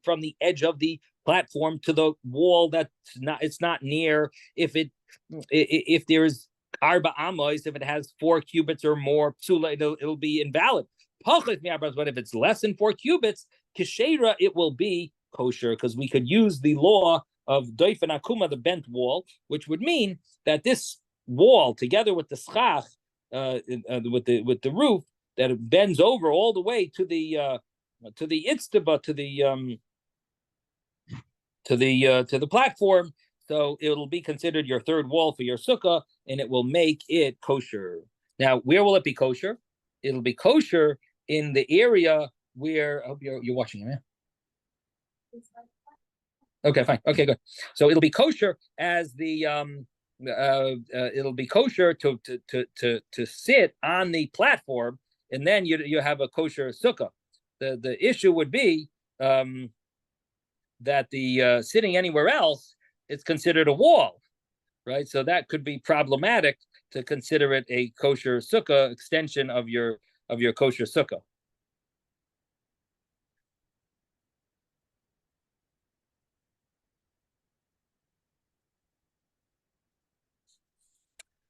from the edge of the platform to the wall it's not near. If there's arba amos, if it has 4 cubits or more, psula, it'll be invalid. But if it's less than 4 cubits, kishera, it will be kosher, because we could use the law of doifen akuma, the bent wall, which would mean that this wall, together with the schach, with the roof, that it bends over all the way to the itztaba, to the platform. So it'll be considered your 3rd wall for your sukkah, and it will make it kosher. Now, where will it be kosher? It'll be kosher in the area where, I hope you're watching it, man. Okay, fine. Okay, good. So it'll be kosher as the it'll be kosher to sit on the platform, and then you have a kosher sukkah. The issue would be that the sitting anywhere else, it's considered a wall, right? So that could be problematic to consider it a kosher sukkah, extension of your kosher sukkah.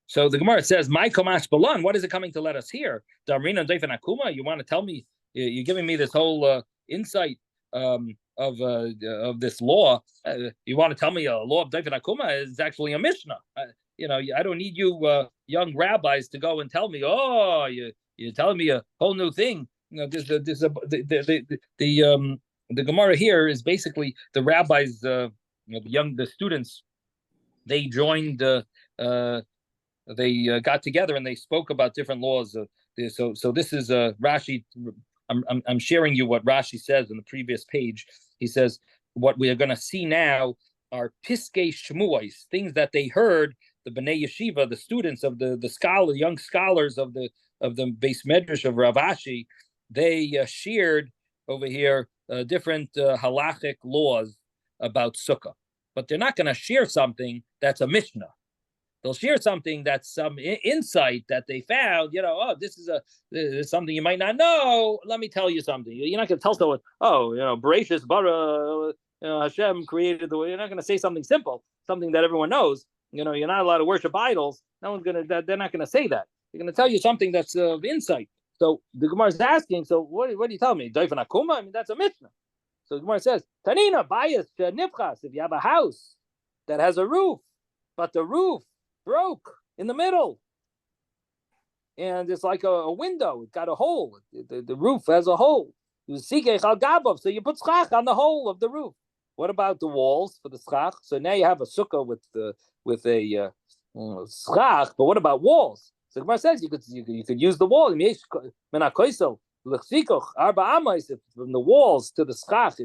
So the Gemara says, "My komash balan." What is it coming to let us hear? Damrina deifen akuma. You want to tell me? You're giving me this whole insight of this law. You want to tell me a law of deifen akuma is actually a mishnah? I don't need you young rabbis to go and tell me. Oh, you're telling me a whole new thing. The Gemara here is basically the rabbis, the students. They joined. They got together and they spoke about different laws. So this is Rashi. I'm sharing you what Rashi says in the previous page. He says what we are going to see now are piskei shmuos, things that they heard, the bnei yeshiva, the students of the young scholars of the Beis Medrash of Rav Ashi. They shared over here different halachic laws about sukkah, but they're not going to share something that's a mishnah. They'll share something that's some insight that they found. This is something you might not know. Let me tell you something. You're not going to tell someone, Bereshis bara, Hashem created the way. You're not going to say something simple, something that everyone knows. You're not allowed to worship idols. No one's going to. They're not going to say that. They're going to tell you something that's of insight. So the Gemara is asking. So what do you tell me? Doifen akuma? I mean, that's a mishnah. So the Gemara says, Tanina bias nifchas. If you have a house that has a roof, but the roof broke in the middle, and it's like a window. It's got a hole. The roof has a hole. So you put schach on the hole of the roof. What about the walls for the schach? So now you have a sukkah with a schach, but what about walls? So Gemara says you could use the wall. If from the walls to the schach,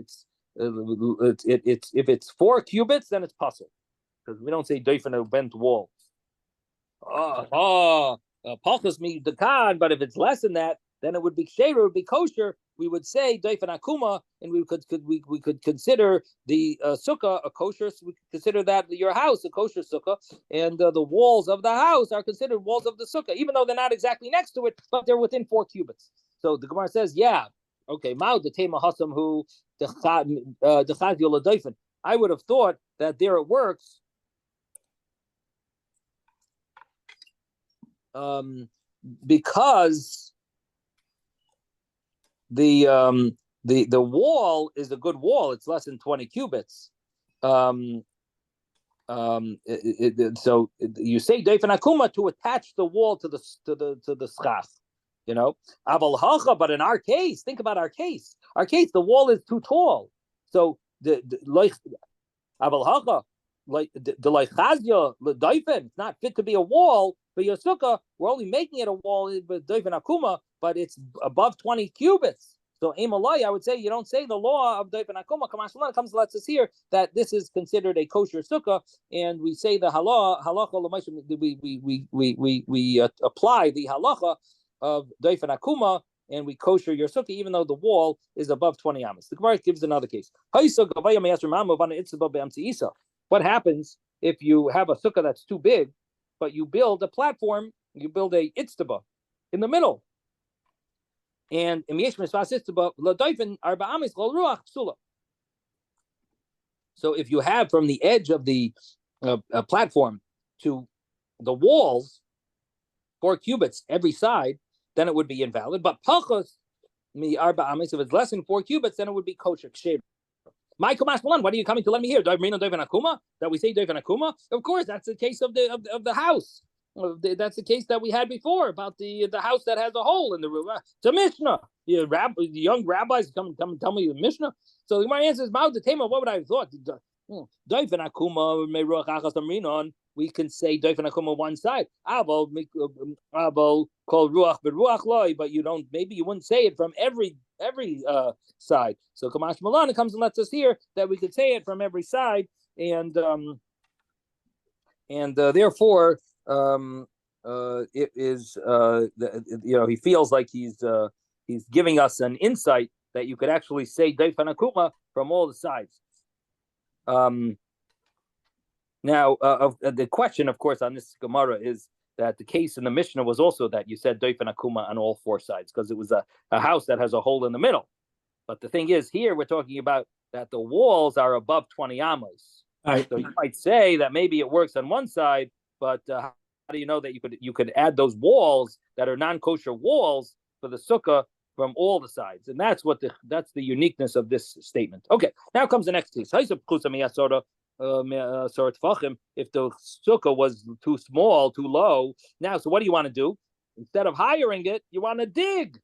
if it's 4 cubits, then it's puzzle, because we don't say doifen a bent wall. Pachas me dekan, but if it's less than that, then it would be ksheira, it would be kosher. We would say doifen akuma, and we could consider the sukkah a kosher. So we could consider that your house a kosher sukkah, and the walls of the house are considered walls of the sukkah, even though they're not exactly next to it, but they're within 4 cubits. So the Gemara says, yeah, okay, ma'u the tema hasam who dechad yola doifen. I would have thought that there it works. Because the wall is a good wall. It's less than 20 cubits. So you say doifen akuma to attach the wall to the schach, you know. Aval hacha, but in our case, think about our case. Our case, the wall is too tall. So the like aval hacha, like the leichazia doifen, it's not fit to be a wall. For your sukkah, we're only making it a wall with doifen akuma, but it's above 20 cubits. So Amalai, I would say you don't say the law of doifen akuma. Kamash Malan comes lets us hear that this is considered a kosher sukkah, and we say the halacha we apply the halacha of doifen akuma, and we kosher your sukkah even though the wall is above 20 amas. The Gemara gives another case. What happens if you have a sukkah that's too big, but you build a platform, you build a itztaba in the middle? And so if you have from the edge of the platform to the walls 4 cubits every side, then it would be invalid. But pachos if it's less than 4 cubits, then it would be kosher. My Kamash Malan, what are you coming to let me hear? Doifen akuma? That we say doifen akuma? Of course, that's the case of the house. That's the case that we had before about the house that has a hole in the roof. It's a Mishnah. The young rabbis come and tell me the Mishnah. So my answer is, Ma'u the Tema, what would I have thought? Doifen akuma meruach achas amrinon. We can say doifen akuma one side. Abo call ruach beruach loy, but maybe you wouldn't say it from every side. So Kamash Malan comes and lets us hear that we could say it from every side, and therefore it is he feels like he's giving us an insight that you could actually say doifen akuma from all the sides. Now, the question, of course, on this Gemara is that the case in the Mishnah was also that you said doifen akuma on all 4 sides because it was a house that has a hole in the middle. But the thing is, here we're talking about that the walls are above 20 amas. Right. So you might say that maybe it works on one side, but how do you know that you could add those walls that are non-kosher walls for the sukkah from all the sides? And that's the uniqueness of this statement. Okay, now comes the next case. If the sukkah was too small, too low, now, so what do you want to do? Instead of hiring it, you want to dig.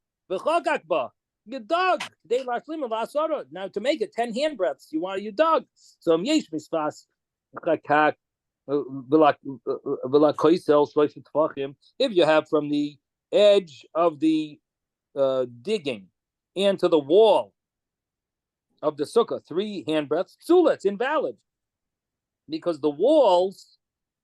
You dug. Now, to make it 10 handbreadths, you dug. So, if you have from the edge of the digging and to the wall of the sukkah 3 handbreadths, psula, it's invalid, because the walls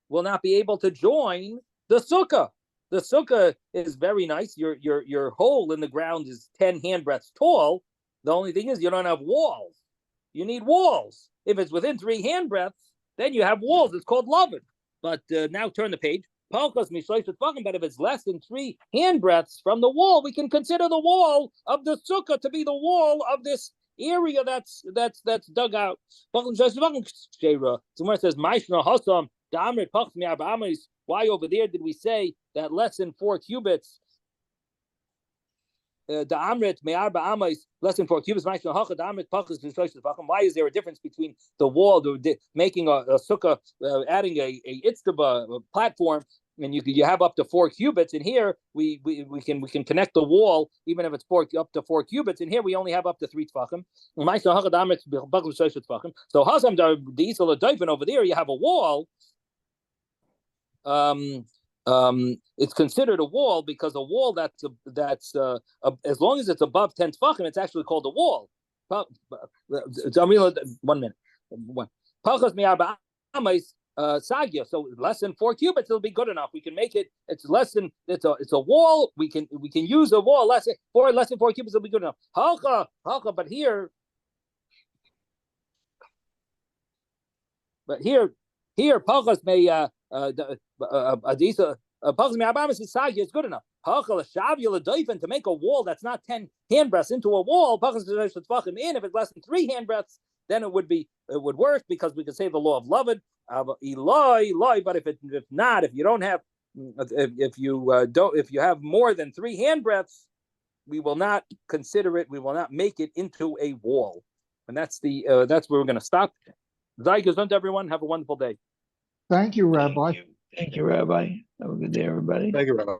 will not be able to join the sukkah. The sukkah is very nice. Your hole in the ground is 10 handbreadths tall. The only thing is you don't have walls. You need walls. If it's within 3 handbreadths, then you have walls. It's called lovin. But now turn the page. But if it's less than 3 handbreadths from the wall, we can consider the wall of the sukkah to be the wall of this area that's dug out. Somewhere it says, why over there did we say that less than 4 cubits? Less than 4 cubits. Why is there a difference between the wall, making a sukkah, adding a itztaba platform, and you have up to 4 cubits. And here we can connect the wall even if it's up to 4 cubits. And here we only have up to 3 tefachim. So Hazam the Isla Doifen over there, you have a wall. It's considered a wall because a wall that's as long as it's above 10 tefachim, it's actually called a wall. 1 minute. Sagya, so less than 4 cubits, it'll be good enough. We can make it. It's less than it's a wall. We can use a wall less than 4 cubits. It'll be good enough. Halcha, but here, pachas may adisa pachas may abamis sagya is good enough. Halcha l'shavya l'doifen, to make a wall that's not 10 handbreadths into a wall. Pachas l'tefachim in, if it's less than 3 handbreadths, then it would work because we could say the law of Lavan. But if not, if you don't have, if you have more than 3 handbreadths, we will not consider it. We will not make it into a wall, and that's where we're going to stop. Zayik everyone. Have a wonderful day. Thank you, Rabbi. Thank you, Rabbi. Have a good day, everybody. Thank you, Rabbi.